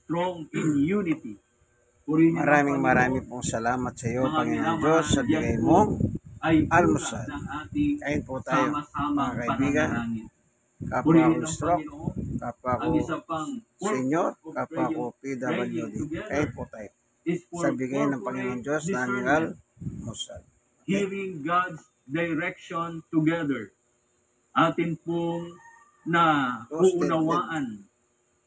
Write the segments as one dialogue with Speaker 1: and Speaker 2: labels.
Speaker 1: strong in unity. Purihin ang
Speaker 2: Maraming
Speaker 1: Panginoon.
Speaker 2: pong salamat sa iyo,
Speaker 1: Mga
Speaker 2: Panginoon Diyos,
Speaker 1: minamahal,
Speaker 2: sa
Speaker 1: yan
Speaker 2: bigay
Speaker 1: po
Speaker 2: mong
Speaker 1: ay bunga
Speaker 2: almusal.
Speaker 1: ng ating
Speaker 2: Kain po tayo, mga
Speaker 1: sama-samang
Speaker 2: kaibigan,
Speaker 1: pananalangin.
Speaker 2: kapwa ko
Speaker 1: Purihin ang
Speaker 2: stroke,
Speaker 1: Panginoon.
Speaker 2: kapwa ko
Speaker 1: Ang isa pang
Speaker 2: senior,
Speaker 1: purpose of
Speaker 2: kapwa ko
Speaker 1: praying
Speaker 2: PWD.
Speaker 1: together
Speaker 2: Kain po tayo
Speaker 1: is
Speaker 2: sa
Speaker 1: for
Speaker 2: bigay ng Panginoon
Speaker 1: corporate
Speaker 2: Diyos na aming
Speaker 1: discernment,
Speaker 2: almusal. Okay?
Speaker 1: hearing God's direction together. Atin pong na
Speaker 2: Toasted
Speaker 1: uunawaan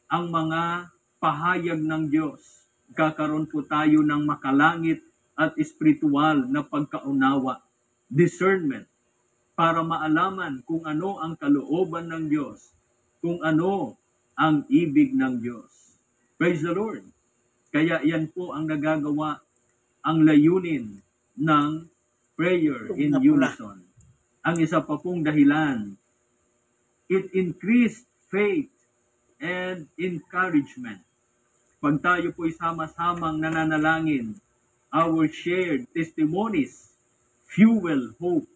Speaker 1: ang mga pahayag ng Diyos. Kakaroon po tayo ng makalangit at espiritual na pagkaunawa, discernment, para maalaman kung ano ang kalooban ng Diyos, kung ano ang ibig ng Diyos. Praise the Lord! Kaya yan po ang nagagawa, ang layunin ng prayer in unison. Ang isa pa pong dahilan, it increased faith and encouragement. Pag tayo po'y sama-samang nananalangin, our shared testimonies fuel hope.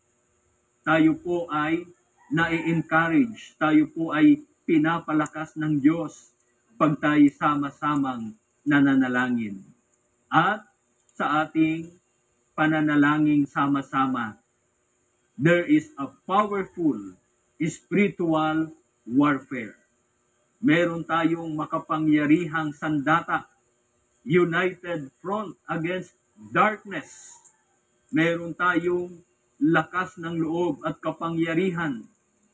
Speaker 1: Tayo po ay nai-encourage, tayo po ay pinapalakas ng Diyos pag tayo sama-samang nananalangin. At sa ating pananalangin sama-sama, there is a powerful spiritual warfare. Meron tayong makapangyarihang sandata, united front against darkness. Meron tayong lakas ng loob at kapangyarihan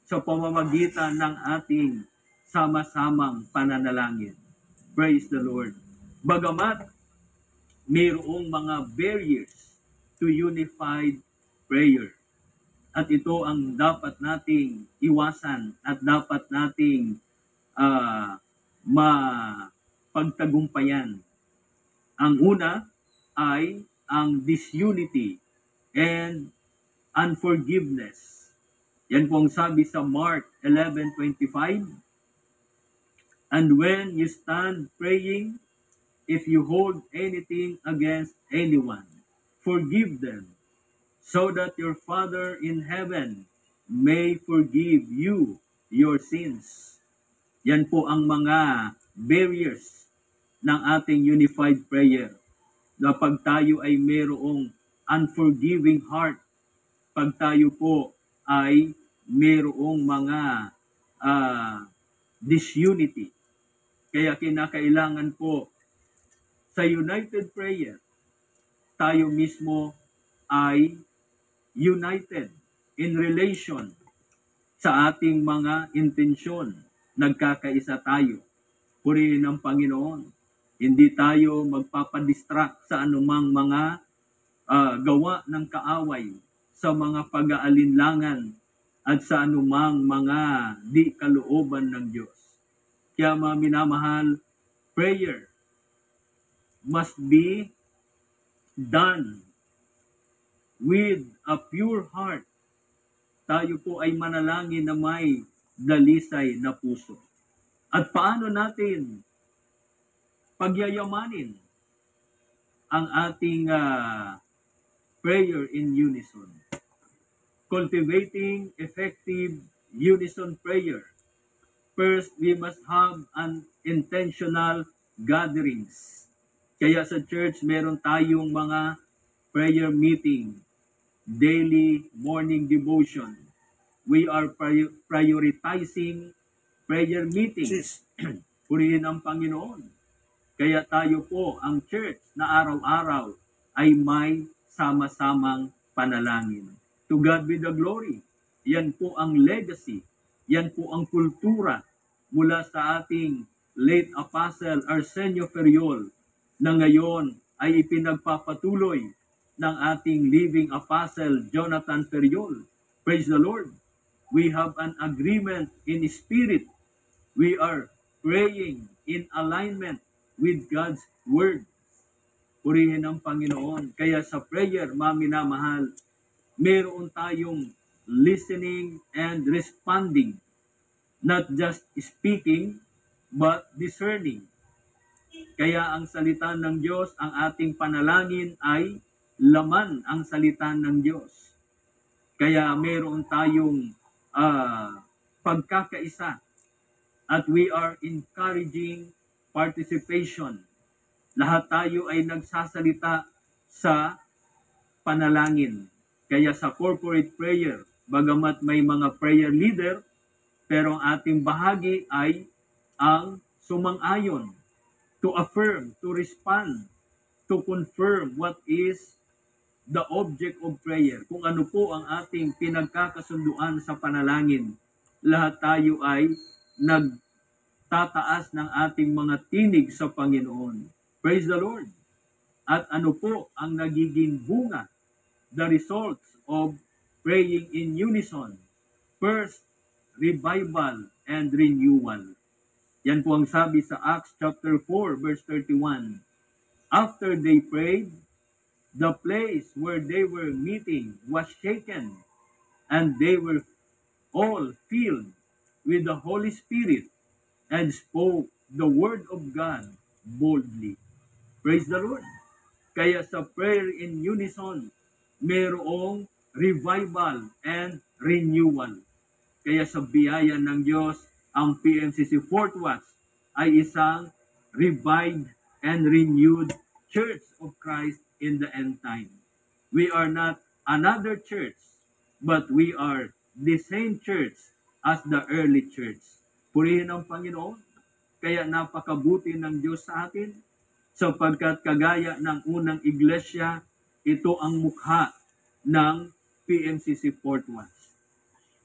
Speaker 1: sa pamamagitan ng ating sama-samang pananalangin. Praise the Lord. Bagamat mayroong mga barriers to unified prayer. At ito ang dapat nating iwasan at dapat nating mapagtagumpayan. Ang una ay ang disunity and unforgiveness. Yan po ang sabi sa Mark 11:25. And when you stand praying, if you hold anything against anyone, forgive them, so that your Father in heaven may forgive you your sins. Yan po ang mga barriers ng ating unified prayer. Na pag tayo ay mayroong unforgiving heart, pag tayo po ay mayroong mga disunity. Kaya kinakailangan po sa united prayer, tayo mismo ay united in relation sa ating mga intensyon. Nagkakaisa tayo. Purihin ng Panginoon. Hindi tayo magpapadistract sa anumang mga gawa ng kaaway, sa mga pag-aalinlangan at sa anumang mga di kalooban ng Diyos. Kaya mga minamahal, prayer must be done with a pure heart. Tayo po ay manalangin na may dalisay na puso. At paano natin pagyayamanin ang ating prayer in unison? Cultivating effective unison prayer. First, we must have an intentional gatherings. Kaya sa church, meron tayong mga prayer meeting, daily morning devotion. We are prioritizing prayer meetings. Purihin ang Panginoon. Kaya tayo po, ang church, na araw-araw ay may sama-samang panalangin. To God be the glory. Yan po ang legacy. Yan po ang kultura mula sa ating late Apostle Arsenio Ferriol na ngayon ay ipinagpapatuloy ng ating living Apostle Jonathan Ferriol. Praise the Lord. We have an agreement in spirit. We are praying in alignment with God's Word. Purihin ang Panginoon. Kaya sa prayer, maminamahal, meron tayong listening and responding. Not just speaking, but discerning. Kaya ang salita ng Diyos, ang ating panalangin ay laman ang salita ng Diyos. Kaya meron tayong pagkakaisa at we are encouraging participation. Lahat tayo ay nagsasalita sa panalangin. Kaya sa corporate prayer, bagamat may mga prayer leader, pero ang ating bahagi ay ang sumang-ayon, to affirm, to respond, to confirm what is the object of prayer. Kung ano po ang ating pinagkakasunduan sa panalangin. Lahat tayo ay nagtataas ng ating mga tinig sa Panginoon. Praise the Lord. At ano po ang nagiging bunga, the results of praying in unison? First, revival and renewal. Yan po ang sabi sa Acts chapter 4 verse 31. After they prayed, the place where they were meeting was shaken, and they were all filled with the Holy Spirit and spoke the word of God boldly. Praise the Lord. Kaya sa prayer in unison, mayroong revival and renewal. Kaya sa biyaya ng Diyos, ang PMCC Fort Watts ay isang revived and renewed Church of Christ in the end time. We are not another church, but we are the same church as the early church. Purihin ang Panginoon. Kaya napakabuti ng Diyos sa atin, sapagkat kagaya ng unang iglesia, ito ang mukha ng PMCC Fort Watts.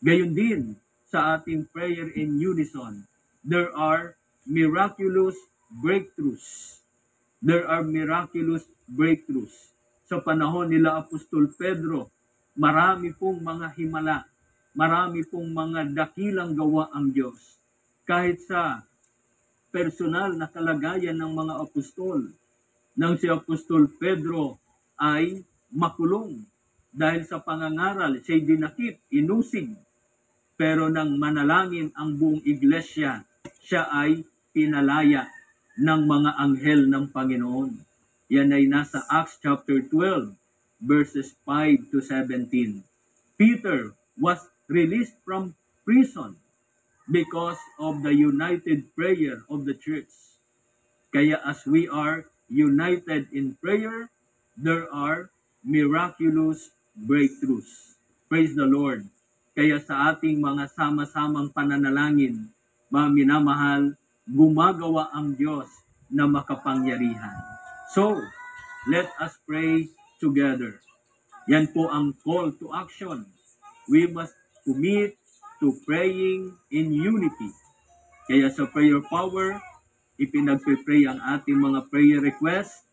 Speaker 1: Gayon din sa ating prayer in unison, there are miraculous breakthroughs. There are miraculous breakthroughs. Sa panahon nila Apostol Pedro, marami pong mga himala, marami pong mga dakilang gawa ang Diyos. Kahit sa personal na kalagayan ng mga apostol, nang si Apostol Pedro ay makulong dahil sa pangangaral, siya'y dinakip, inusig. Pero nang manalangin ang buong iglesia, siya ay pinalaya ng mga anghel ng Panginoon. Yan ay nasa Acts chapter 12, verses 5 to 17. Peter was released from prison because of the united prayer of the church. Kaya as we are united in prayer, there are miraculous breakthroughs. Praise the Lord. Kaya sa ating mga sama-samang pananalangin, mga minamahal, gumagawa ang Diyos na makapangyarihan. So, let us pray together. Yan po ang call to action. We must commit to praying in unity. Kaya sa prayer power, ipinagpipray ang ating mga prayer request.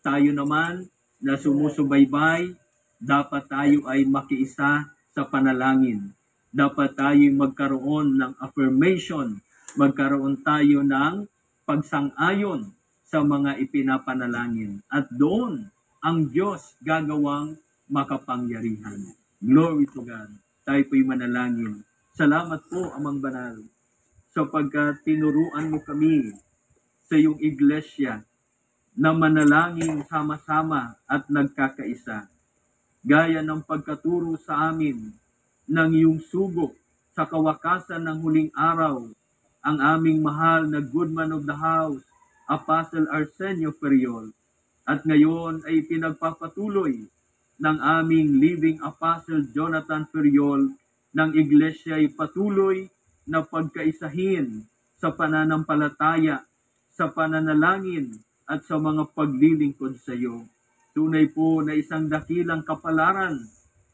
Speaker 1: Tayo naman na sumusubaybay, dapat tayo ay makiisa sa panalangin. Dapat tayo magkaroon ng affirmation, magkaroon tayo ng pagsang-ayon sa mga ipinapanalangin. At doon, ang Diyos gagawang makapangyarihan. Glory to God. Tayo po'y manalangin. Salamat po, Amang Banal, sapagkat tinuruan mo kami sa iyong iglesia na manalangin sama-sama at nagkakaisa. Gaya ng pagkaturo sa amin ng iyong sugo sa kawakasan ng huling araw, ang aming mahal na good man of the house, Apostle Arsenio Ferriol, at ngayon ay pinagpapatuloy ng aming living Apostle Jonathan Ferriol ng iglesia ay patuloy na pagkaisahin sa pananampalataya, sa pananalangin at sa mga paglilingkod sa iyo. Tunay po na isang dakilang kapalaran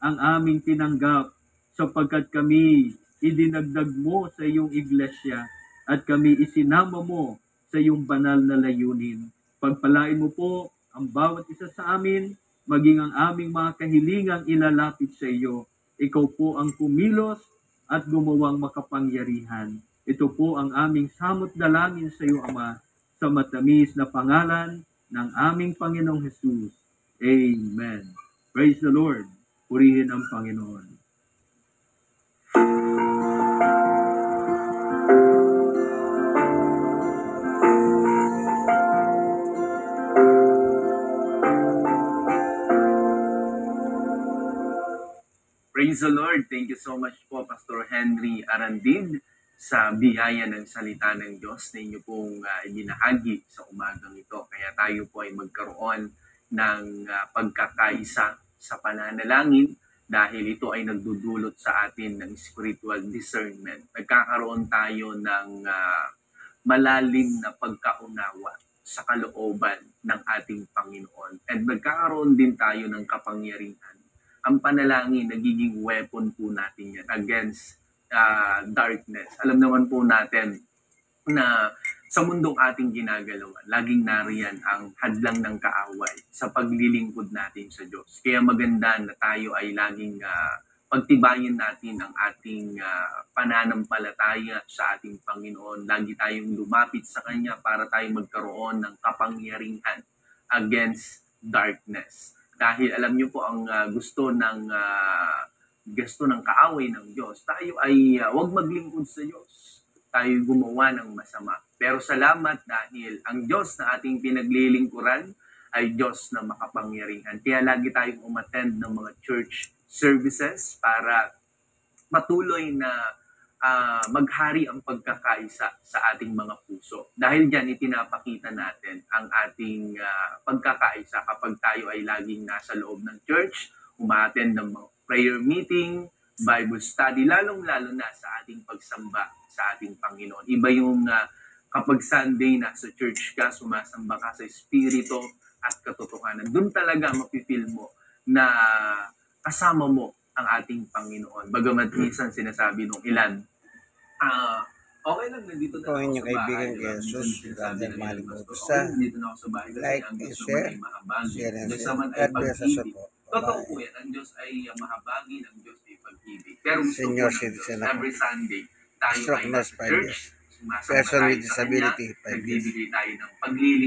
Speaker 1: ang aming tinanggap sapagkat kami idinagdag mo sa iyong iglesia at kami isinama mo sa iyong banal na layunin. Pagpalain mo po ang bawat isa sa amin, maging ang aming mga kahilingang ilalapit sa iyo. Ikaw po ang kumilos at gumawang makapangyarihan. Ito po ang aming samot dalangin sa iyo, Ama, sa matamis na pangalan ng aming Panginoong Jesus. Amen. Praise the Lord. Purihin ang Panginoon.
Speaker 3: Praise the Lord. Thank you so much po, Pastor Henry Arandin. sa biyaya ng salita ng Diyos na inyo pong ibinahagi sa umagang ito. Kaya tayo po ay magkaroon ng pagkakaisa sa pananalangin dahil ito ay nagdudulot sa atin ng spiritual discernment. Nagkakaroon tayo ng malalim na pagkaunawa sa kalooban ng ating Panginoon. And nagkakaroon din tayo ng kapangyarihan. Ang panalangin, nagiging weapon po natin yan against darkness. Alam naman po natin na sa mundong ating ginagalawan, laging nariyan ang hadlang ng kaaway sa paglilingkod natin sa Diyos. Kaya maganda na tayo ay laging pagtibayin natin ang ating pananampalataya sa ating Panginoon. Lagi tayong lumapit sa Kanya para tayo magkaroon ng kapangyarihan against darkness. Dahil alam niyo po ang gusto ng kaaway ng Diyos, tayo ay huwag maglingkod sa Diyos. Tayo gumawa ng masama. Pero salamat dahil ang Diyos na ating pinaglilingkuran ay Diyos na makapangyarihan. Kaya lagi tayong umattend ng mga church services para patuloy na maghari ang pagkakaisa sa ating mga puso. Dahil diyan itinapakita natin ang ating pagkakaisa kapag tayo ay laging nasa loob ng church, umaattend ng mga prayer meeting, Bible study, lalong-lalo na sa ating pagsamba sa ating Panginoon. Iba yung kapag Sunday nasa church ka, sumasamba ka sa Espiritu at katotohanan. Doon talaga mapipil mo na kasama mo ang ating Panginoon. Bagamat minsan sinasabi nung ilan, okay lang, nandito na
Speaker 2: Kung
Speaker 3: ako
Speaker 2: inyong
Speaker 3: sa bahay.
Speaker 2: kaibigan
Speaker 3: Diba?
Speaker 2: kay Jesus,
Speaker 3: Minsan sinasabi
Speaker 2: Brother
Speaker 3: ng
Speaker 2: Malik
Speaker 3: ilan,
Speaker 2: Bautista,
Speaker 3: okay, nandito na ako sa bahay kasi
Speaker 2: like
Speaker 3: ang
Speaker 2: and
Speaker 3: Diyos naman
Speaker 2: share,
Speaker 3: ay mahabagin.
Speaker 2: share and
Speaker 3: Diyos
Speaker 2: share.
Speaker 3: naman ay
Speaker 2: God bless us
Speaker 3: pag-ibig.
Speaker 2: po.
Speaker 3: Totoo
Speaker 2: Bye.
Speaker 3: po yan, ang Diyos ay mahabagin, ang Diyos ay pag-ibig. Pero gusto
Speaker 2: Senior
Speaker 3: po ng
Speaker 2: citizen
Speaker 3: Diyos,
Speaker 2: ako.
Speaker 3: every Sunday, tayo
Speaker 2: Stroke
Speaker 3: ay
Speaker 2: nurse,
Speaker 3: nasa
Speaker 2: 5
Speaker 3: church,
Speaker 2: years.
Speaker 3: sumasamba
Speaker 2: Person
Speaker 3: tayo
Speaker 2: with
Speaker 3: sa Kanya,
Speaker 2: disability, 5 years.
Speaker 3: nagbibigay tayo ng pagliling